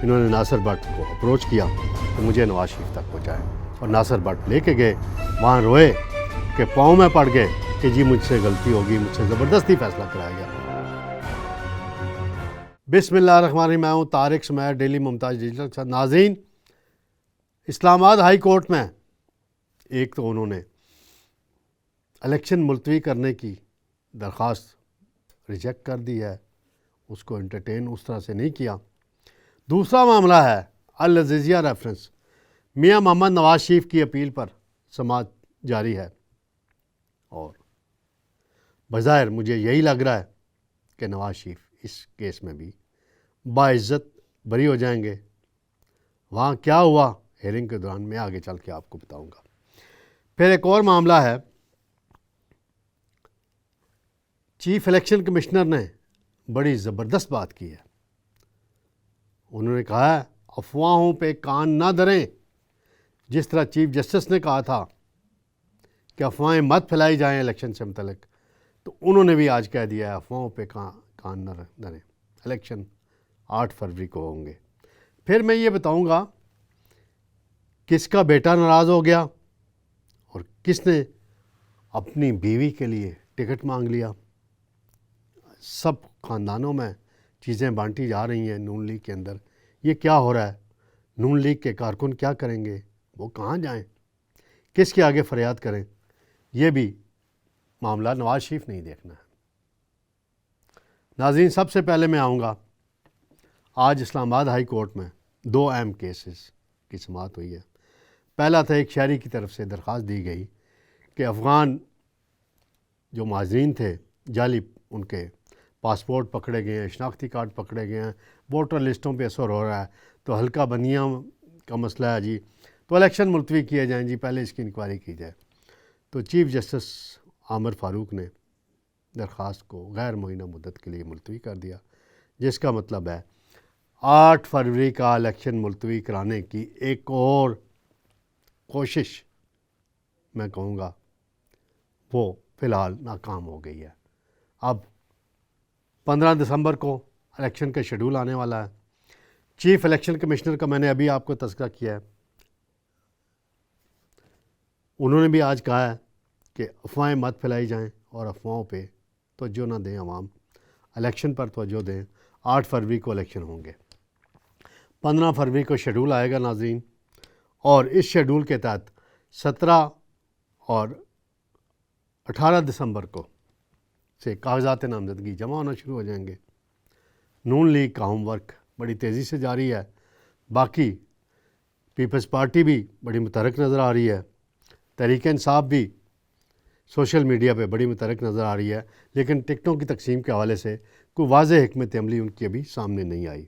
انہوں نے ناصر بٹ کو اپروچ کیا کہ مجھے نواز شریف تک پہنچائیں، اور ناصر بٹ لے کے گئے، وہاں روئے کہ پاؤں میں پڑ گئے کہ جی مجھ سے غلطی ہوگی، مجھ سے زبردستی فیصلہ کرایا گیا۔ بسم اللہ الرحمن الرحیم، میں ہوں طارق سمیر، ڈیلی ممتاز ڈیجیٹل کے ساتھ۔ ناظرین، اسلام آباد ہائی کورٹ میں ایک تو انہوں نے الیکشن ملتوی کرنے کی درخواست ریجیکٹ کر دی ہے، اس کو انٹرٹین اس طرح سے نہیں کیا۔ دوسرا معاملہ ہے العزیزیہ ریفرنس، میاں محمد نواز شریف کی اپیل پر سماعت جاری ہے، اور بظاہر مجھے یہی لگ رہا ہے کہ نواز شریف اس کیس میں بھی باعزت بری ہو جائیں گے۔ وہاں کیا ہوا ہیئرنگ کے دوران میں آگے چل کے آپ کو بتاؤں گا۔ پھر ایک اور معاملہ ہے، چیف الیکشن کمشنر نے بڑی زبردست بات کی ہے۔ انہوں نے کہا ہے افواہوں پہ کان نہ دھریں، جس طرح چیف جسٹس نے کہا تھا کہ افواہیں مت پھیلائی جائیں الیکشن سے متعلق، تو انہوں نے بھی آج کہہ دیا ہے افواہوں پہ کان نہ دھریں، الیکشن 8 فروری کو ہوں گے۔ پھر میں یہ بتاؤں گا کس کا بیٹا ناراض ہو گیا اور کس نے اپنی بیوی کے لیے ٹکٹ مانگ لیا۔ سب خاندانوں میں چیزیں بانٹی جا رہی ہیں نون لیگ کے اندر۔ یہ کیا ہو رہا ہے؟ نون لیگ کے کارکن کیا کریں گے؟ وہ کہاں جائیں؟ کس کے آگے فریاد کریں؟ یہ بھی معاملہ نواز شریف نہیں دیکھنا ہے۔ ناظرین، سب سے پہلے میں آؤں گا، آج اسلام آباد ہائی کورٹ میں 2 اہم کیسز کی سماعت ہوئی ہے۔ پہلا تھا، ایک شہری کی طرف سے درخواست دی گئی کہ افغان جو مہاجرین تھے، جعلی ان کے پاسپورٹ پکڑے گئے ہیں، شناختی کارڈ پکڑے گئے ہیں، ووٹر لسٹوں پہ اثر ہو رہا ہے، تو حلقہ بندیاں کا مسئلہ ہے جی، تو الیکشن ملتوی کیے جائیں جی، پہلے اس کی انکوائری کی جائے۔ تو چیف جسٹس عامر فاروق نے درخواست کو غیر معینہ مدت کے لیے ملتوی کر دیا، جس کا مطلب ہے 8 فروری کا الیکشن ملتوی کرانے کی ایک اور کوشش میں کہوں گا وہ فی الحال ناکام ہو گئی ہے۔ اب 15 دسمبر کو الیکشن کا شیڈول آنے والا ہے۔ چیف الیکشن کمشنر کا میں نے ابھی آپ کو تذکرہ کیا ہے، انہوں نے بھی آج کہا ہے کہ افواہیں مت پھیلائی جائیں اور افواہوں پہ توجہ نہ دیں، عوام الیکشن پر توجہ دیں۔ 8 فروری کو الیکشن ہوں گے، 15 فروری کو شیڈول آئے گا ناظرین، اور اس شیڈول کے تحت 17 اور 18 دسمبر کو سے کاغذات نامزدگی جمع ہونا شروع ہو جائیں گے۔ نون لیگ کا ہوم ورک بڑی تیزی سے جاری ہے، باقی پیپلز پارٹی بھی بڑی متحرک نظر آ رہی ہے، تحریک انصاف بھی سوشل میڈیا پہ بڑی متحرک نظر آ رہی ہے، لیکن ٹکٹوں کی تقسیم کے حوالے سے کوئی واضح حکمت عملی ان کی ابھی سامنے نہیں آئی۔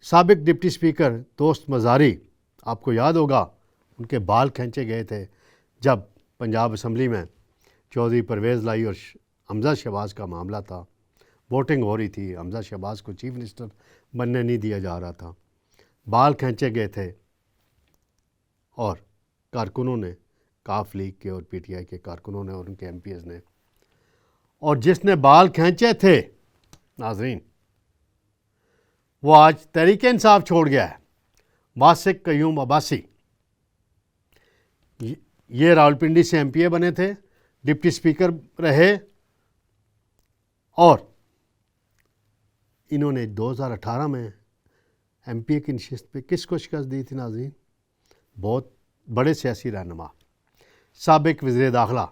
سابق ڈپٹی اسپیکر دوست مزاری، آپ کو یاد ہوگا ان کے بال کھینچے گئے تھے جب پنجاب اسمبلی میں چودھری پرویز لائی اور حمزہ شہباز کا معاملہ تھا، ووٹنگ ہو رہی تھی، حمزہ شہباز کو چیف منسٹر بننے نہیں دیا جا رہا تھا، بال کھینچے گئے تھے، اور کارکنوں نے، کاف لیگ کے اور پی ٹی آئی کے کارکنوں نے اور ان کے ایم پی ایز نے، اور جس نے بال کھینچے تھے ناظرین، وہ آج تحریک انصاف چھوڑ گیا ہے۔ واسق قیوم عباسی، یہ راولپنڈی سے ایم پی اے بنے تھے، ڈپٹی اسپیکر رہے، اور انہوں نے 2018 میں ایم پی اے کی نشست پہ کس کو شکست دی تھی ناظرین؟ بہت بڑے سیاسی رہنما، سابق وزیر داخلہ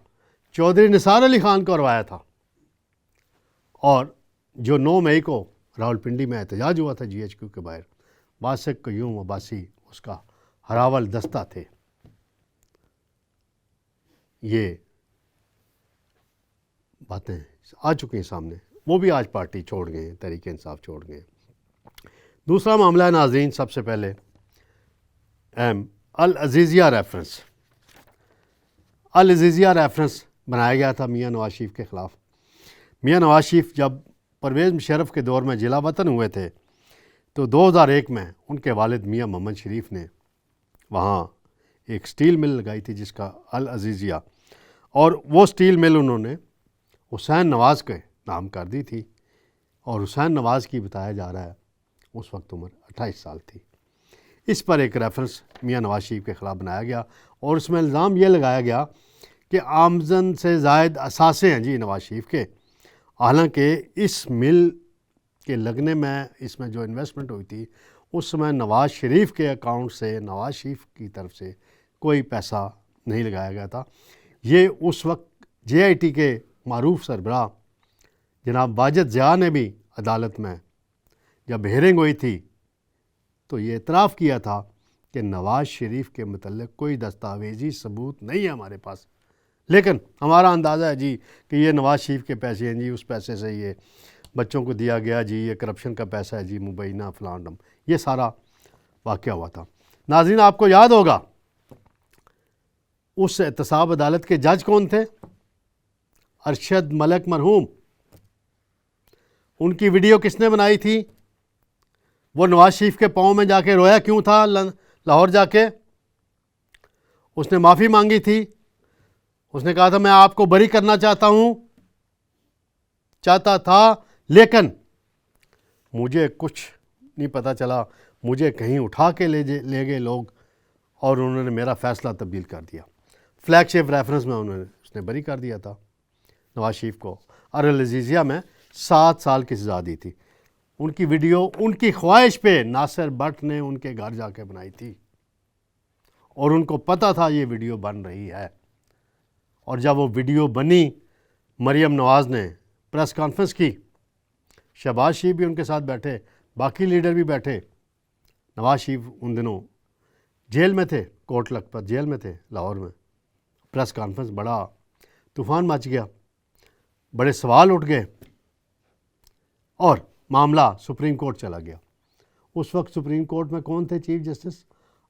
چودھری نثار علی خان کو ہروایا تھا، اور جو 9 مئی کو راولپنڈی میں احتجاج ہوا تھا جی ایچ کیو کے باہر، واسق قیوم عباسی اس کا ہراول دستہ تھے۔ یہ باتیں آ چکی ہیں سامنے، وہ بھی آج پارٹی چھوڑ گئے ہیں، تحریک انصاف چھوڑ گئے ہیں۔ دوسرا معاملہ ہے ناظرین، سب سے پہلے اہم، العزیزیہ ریفرنس۔ العزیزیہ ریفرنس بنایا گیا تھا میاں نواز شریف کے خلاف۔ میاں نواز شریف جب پرویز مشرف کے دور میں جلا وطن ہوئے تھے تو 2001 میں ان کے والد میاں محمد شریف نے وہاں ایک سٹیل مل لگائی تھی جس کا العزیزیہ، اور وہ سٹیل مل انہوں نے حسین نواز کے نام کر دی تھی، اور حسین نواز کی بتایا جا رہا ہے اس وقت عمر 28 سال تھی۔ اس پر ایک ریفرنس میاں نواز شریف کے خلاف بنایا گیا اور اس میں الزام یہ لگایا گیا کہ آمدن سے زائد اثاثے ہیں جی نواز شریف کے، حالانکہ اس مل کے لگنے میں اس میں جو انویسٹمنٹ ہوئی تھی اس سمے نواز شریف کے اکاؤنٹ سے، نواز شریف کی طرف سے کوئی پیسہ نہیں لگایا گیا تھا۔ یہ اس وقت جے آئی ٹی کے معروف سربراہ جناب واجد ضیاء نے بھی عدالت میں جب ہیرنگ ہوئی تھی تو یہ اعتراف کیا تھا کہ نواز شریف کے متعلق کوئی دستاویزی ثبوت نہیں ہے ہمارے پاس، لیکن ہمارا اندازہ ہے جی کہ یہ نواز شریف کے پیسے ہیں جی، اس پیسے سے یہ بچوں کو دیا گیا جی، یہ کرپشن کا پیسہ ہے جی، مبینہ فلانڈم، یہ سارا واقعہ ہوا تھا۔ ناظرین آپ کو یاد ہوگا اس احتساب عدالت کے جج کون تھے؟ ارشد ملک مرحوم۔ ان کی ویڈیو کس نے بنائی تھی؟ وہ نواز شریف کے پاؤں میں جا کے رویا کیوں تھا لاہور جا کے؟ اس نے معافی مانگی تھی، اس نے کہا تھا میں آپ کو بری کرنا چاہتا تھا، لیکن مجھے کچھ نہیں پتہ چلا، مجھے کہیں اٹھا کے لے گئے لوگ اور انہوں نے میرا فیصلہ تبدیل کر دیا۔ فلیگ شپ ریفرنس میں اس نے بری کر دیا تھا نواز شریف کو، اور العزیزیہ میں 7 سال کی سزا دی تھی۔ ان کی ویڈیو ان کی خواہش پہ ناصر بٹ نے ان کے گھر جا کے بنائی تھی اور ان کو پتہ تھا یہ ویڈیو بن رہی ہے، اور جب وہ ویڈیو بنی مریم نواز نے پریس کانفرنس کی، شہباز شریف بھی ان کے ساتھ بیٹھے، باقی لیڈر بھی بیٹھے۔ نواز شریف ان دنوں جیل میں تھے، کوٹ لکھپت جیل میں تھے لاہور میں۔ پریس کانفرنس بڑا طوفان مچ گیا، بڑے سوال اٹھ گئے اور معاملہ سپریم کورٹ چلا گیا۔ اس وقت سپریم کورٹ میں کون تھے چیف جسٹس؟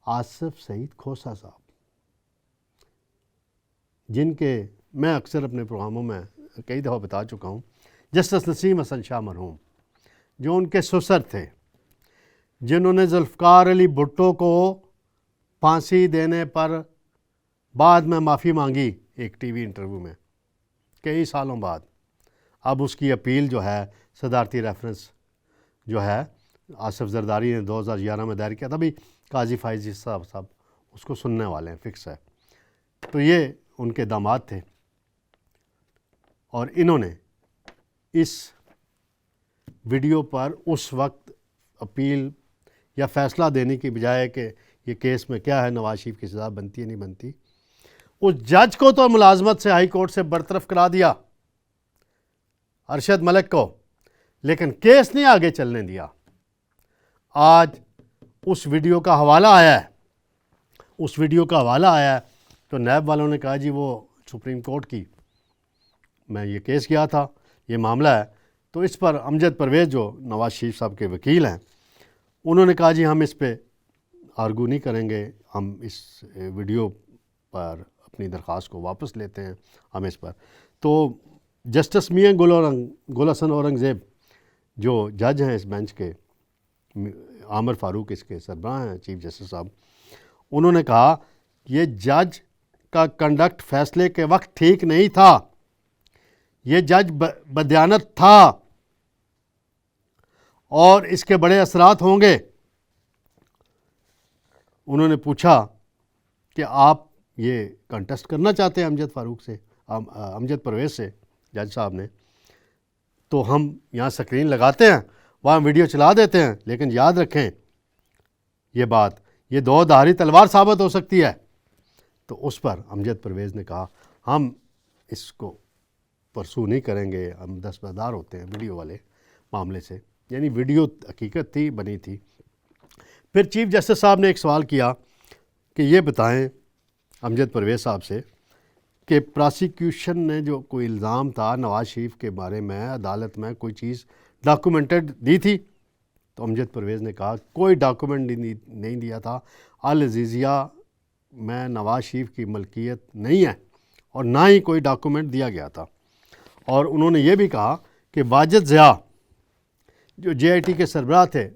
آصف سعید کھوسہ صاحب، جن کے میں اکثر اپنے پروگراموں میں کئی دفعہ بتا چکا ہوں، جسٹس نسیم حسن شاہ مرحوم جو ان کے سسر تھے، جنہوں نے ذوالفقار علی بھٹو کو پھانسی دینے پر بعد میں معافی مانگی ایک ٹی وی انٹرویو میں کئی سالوں بعد۔ اب اس کی اپیل جو ہے، صدارتی ریفرنس جو ہے، آصف زرداری نے 2011 میں دائر کیا تھا، بھی قاضی فائز صاحب اس کو سننے والے ہیں، فکس ہے۔ تو یہ ان کے داماد تھے اور انہوں نے اس ویڈیو پر اس وقت اپیل یا فیصلہ دینے کی بجائے کہ یہ کیس میں کیا ہے، نواز شریف کی سزا بنتی ہے نہیں بنتی، اس جج کو تو ملازمت سے ہائی کورٹ سے برطرف کرا دیا، ارشد ملک کو، لیکن کیس نہیں آگے چلنے دیا۔ آج اس ویڈیو کا حوالہ آیا ہے تو نیب والوں نے کہا جی وہ سپریم کورٹ کی میں یہ کیس کیا تھا، یہ معاملہ ہے، تو اس پر امجد پرویز جو نواز شریف صاحب کے وکیل ہیں، انہوں نے کہا جی ہم اس پہ آرگو نہیں کریں گے، ہم اس ویڈیو پر اپنی درخواست کو واپس لیتے ہیں، ہم اس پر۔ تو جسٹس میاں گل حسن اورنگزیب جو جج ہیں اس بینچ کے، عامر فاروق اس کے سربراہ ہیں چیف جسٹس صاحب، انہوں نے کہا یہ جج کا کنڈکٹ فیصلے کے وقت ٹھیک نہیں تھا، یہ جج بدیانت تھا اور اس کے بڑے اثرات ہوں گے۔ انہوں نے پوچھا کہ آپ یہ کنٹیسٹ کرنا چاہتے ہیں امجد پرویز سے، جج صاحب نے، تو ہم یہاں سکرین لگاتے ہیں، وہاں ویڈیو چلا دیتے ہیں، لیکن یاد رکھیں یہ بات، یہ دو دھاری تلوار ثابت ہو سکتی ہے۔ تو اس پر امجد پرویز نے کہا ہم اس کو پرسو نہیں کریں گے، ہم دستبردار ہوتے ہیں ویڈیو والے معاملے سے، یعنی ویڈیو حقیقت تھی، بنی تھی۔ پھر چیف جسٹس صاحب نے ایک سوال کیا کہ یہ بتائیں امجد پرویز صاحب سے کہ پراسیکیوشن نے جو کوئی الزام تھا نواز شریف کے بارے میں عدالت میں کوئی چیز ڈاکومنٹڈ دی تھی؟ تو امجد پرویز نے کہا کوئی ڈاکومنٹ نہیں دیا تھا، العزیزیہ میں نواز شریف کی ملکیت نہیں ہے اور نہ ہی کوئی ڈاکومنٹ دیا گیا تھا۔ اور انہوں نے یہ بھی کہا کہ واجد ضیاء جو جے آئی ٹی کے سربراہ تھے،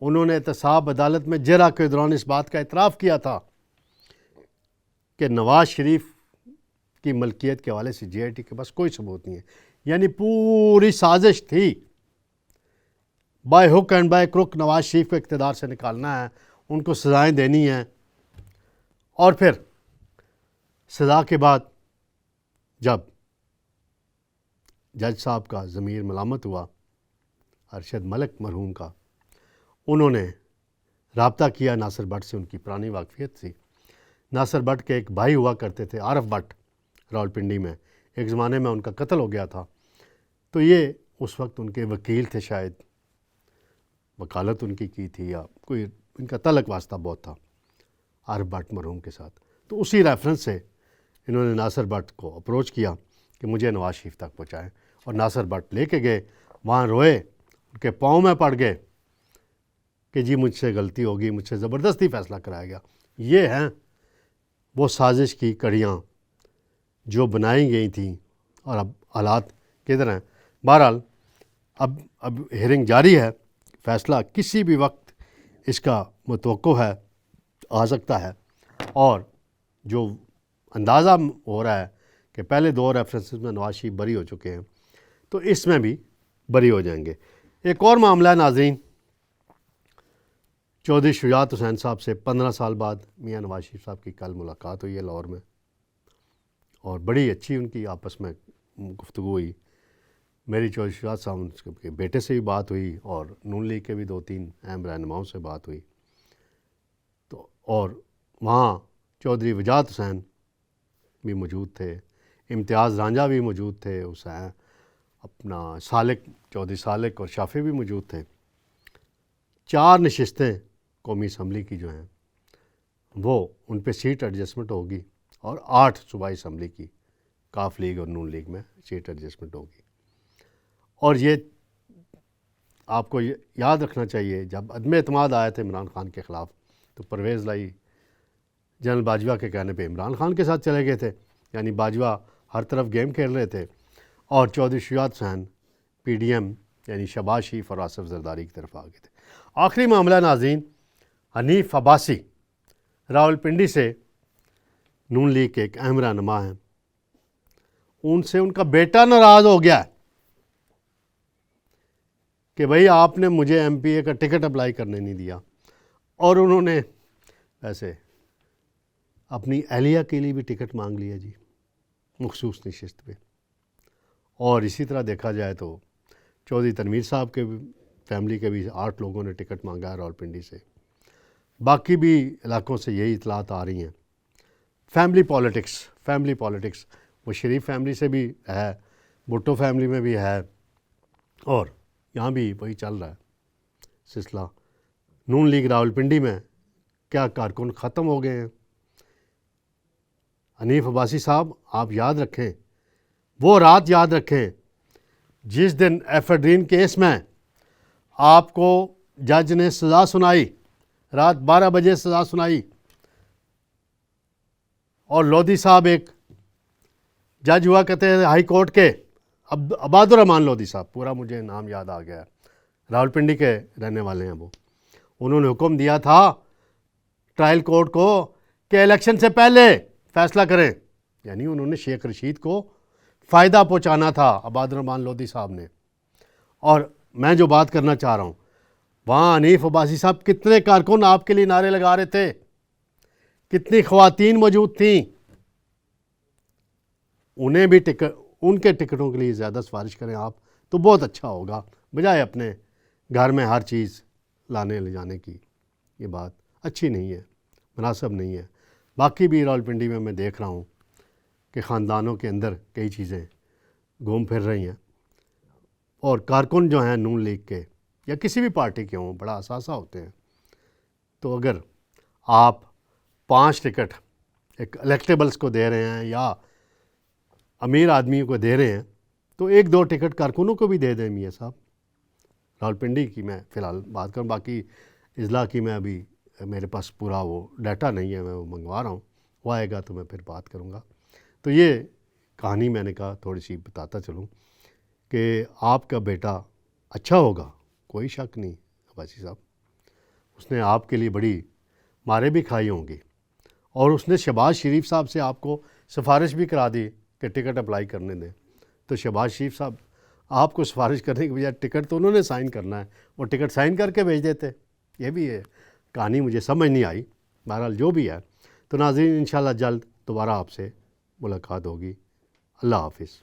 انہوں نے احتساب عدالت میں جرح کے دوران اس بات کا اعتراف کیا تھا کہ نواز شریف کی ملکیت کے حوالے سے جے آئی ٹی کے پاس کوئی ثبوت نہیں ہے، یعنی پوری سازش تھی by hook and by crook Nawaz Sharif کو اقتدار سے نکالنا ہے، ان کو سزائیں دینی ہیں، اور پھر سزا کے بعد جب جج صاحب کا ضمیر ملامت ہوا، ارشد ملک مرحوم کا، انہوں نے رابطہ کیا ناصر بٹ سے، ان کی پرانی واقفیت تھی۔ ناصر بٹ کے ایک بھائی ہوا کرتے تھے عارف بٹ، راولپنڈی میں، ایک زمانے میں ان کا قتل ہو گیا تھا، تو یہ اس وقت ان کے وکیل تھے، شاید وکالت ان کی تھی، یا کوئی ان کا تعلق واسطہ بہت تھا عارف بٹ مرحوم کے ساتھ۔ تو اسی ریفرنس سے انہوں نے ناصر بٹ کو اپروچ کیا کہ مجھے نواز شریف تک پہنچائیں، اور ناصر بٹ لے کے گئے، وہاں روئے، ان کے پاؤں میں پڑ گئے کہ جی مجھ سے غلطی ہوگی، مجھ سے زبردستی فیصلہ کرایا گیا۔ یہ ہیں وہ سازش کی کڑیاں جو بنائی گئی تھیں، اور اب حالات کدھر ہیں۔ بہرحال اب ہیئرنگ جاری ہے، فیصلہ کسی بھی وقت اس کا متوقع ہے، آ سکتا ہے، اور جو اندازہ ہو رہا ہے کہ پہلے دو ریفرنسز میں نواز شریف بری ہو چکے ہیں، تو اس میں بھی بری ہو جائیں گے۔ ایک اور معاملہ ہے ناظرین، چودھری شجاعت حسین صاحب سے 15 سال بعد میاں نواز شریف صاحب کی کل ملاقات ہوئی ہے لاہور میں، اور بڑی اچھی ان کی آپس میں گفتگو ہوئی۔ میری چودھری شجاعت صاحب کے بیٹے سے بھی بات ہوئی، اور نون لیگ کے بھی 2-3 اہم رہنماؤں سے بات ہوئی، تو اور وہاں چودھری وجاہت حسین بھی موجود تھے، امتیاز رانجھا بھی موجود تھے، حسین اپنا سالک، چودھری سالک اور شافی بھی موجود تھے۔ 4 نشستیں قومی اسمبلی کی جو ہیں وہ ان پہ سیٹ ایڈجسٹمنٹ ہوگی، اور 8 صوبائی اسمبلی کی کاف لیگ اور نون لیگ میں سیٹ ایڈجسٹمنٹ ہوگی۔ اور یہ آپ کو یاد رکھنا چاہیے، جب عدم اعتماد آئے تھے عمران خان کے خلاف، تو پرویز لائی جنرل باجوہ کے کہنے پہ عمران خان کے ساتھ چلے گئے تھے، یعنی باجوہ ہر طرف گیم کھیل رہے تھے، اور Chaudhry Shujaat Hussain P D M یعنی شہباز شریف اور آصف زرداری کی طرف آ گئے تھے۔ آخری معاملہ ناظرین، حنیف عباسی راولپنڈی سے نون لیگ کے ایک اہم رہنما ہیں، ان سے ان کا بیٹا ناراض ہو گیا کہ بھئی آپ نے مجھے ایم پی اے کا ٹکٹ اپلائی کرنے نہیں دیا، اور انہوں نے ایسے اپنی اہلیہ کے لیے بھی ٹکٹ مانگ لیا جی، مخصوص نشست پہ۔ اور اسی طرح دیکھا جائے تو چودھری تنویر صاحب کے فیملی کے بھی 8 لوگوں نے ٹکٹ مانگا ہے راولپنڈی سے۔ باقی بھی علاقوں سے یہی اطلاعات آ رہی ہیں۔ فیملی پالیٹکس وہ شریف فیملی سے بھی ہے، بھٹو فیملی میں بھی ہے، اور یہاں بھی وہی چل رہا ہے سلسلہ۔ نون لیگ راولپنڈی میں کیا کارکن ختم ہو گئے ہیں؟ حنیف عباسی صاحب، آپ یاد رکھیں، وہ رات یاد رکھیں جس دن ایفیڈرین کیس میں آپ کو جج نے سزا سنائی، رات 12 بجے سزا سنائی، اور لودھی صاحب ایک جج ہوا کرتے ہیں ہائی کورٹ کے، عباد الرحمان لودھی صاحب، پورا مجھے نام یاد آ گیا، راولپنڈی کے رہنے والے ہیں وہ، انہوں نے حکم دیا تھا ٹرائل کورٹ کو کہ الیکشن سے پہلے فیصلہ کریں، یعنی انہوں نے شیخ رشید کو فائدہ پہنچانا تھا عباد الرحمان لودھی صاحب نے۔ اور میں جو بات کرنا چاہ رہا ہوں، وہاں حنیف عباسی صاحب کتنے کارکن آپ کے لیے نعرے لگا رہے تھے، کتنی خواتین موجود تھیں، انہیں بھی ان کے ٹکٹوں کے لیے زیادہ سفارش کریں آپ تو بہت اچھا ہوگا، بجائے اپنے گھر میں ہر چیز لانے لے جانے کی۔ یہ بات اچھی نہیں ہے، مناسب نہیں ہے۔ باقی بھی راولپنڈی میں دیکھ رہا ہوں کہ خاندانوں کے اندر کئی چیزیں گھوم پھر رہی ہیں، اور کارکن جو ہیں نون لیگ کے یا کسی بھی پارٹی کے ہوں بڑا اثاثہ ہوتے ہیں، تو اگر آپ 5 ٹکٹ ایک الیکٹیبلز کو دے رہے ہیں یا امیر آدمیوں کو دے رہے ہیں، تو 1-2 ٹکٹ کارکنوں کو بھی دے دیں میاں صاحب۔ راولپنڈی کی میں فی الحال بات کروں، باقی اضلاع کی میں ابھی میرے پاس پورا وہ ڈیٹا نہیں ہے، میں وہ منگوا رہا ہوں، وہ آئے گا تو میں پھر بات کروں گا۔ تو یہ کہانی میں نے کہا تھوڑی سی بتاتا چلوں کہ آپ کا بیٹا اچھا ہوگا، کوئی شک نہیں عباسی صاحب، اس نے آپ کے لیے بڑی مارے بھی کھائی ہوں گی، اور اس نے شہباز شریف صاحب سے آپ کو سفارش بھی کرا دی کہ ٹکٹ اپلائی کرنے دیں، تو شہباز شریف صاحب آپ کو سفارش کرنے کے بجائے ٹکٹ تو انہوں نے سائن کرنا ہے، وہ ٹکٹ سائن کر کے بھیج دیتے. یہ بھی ہے کہانی، مجھے سمجھ نہیں آئی. بہرحال جو بھی ہے. تو ناظرین انشاءاللہ جلد دوبارہ آپ سے ملاقات ہوگی. اللہ حافظ.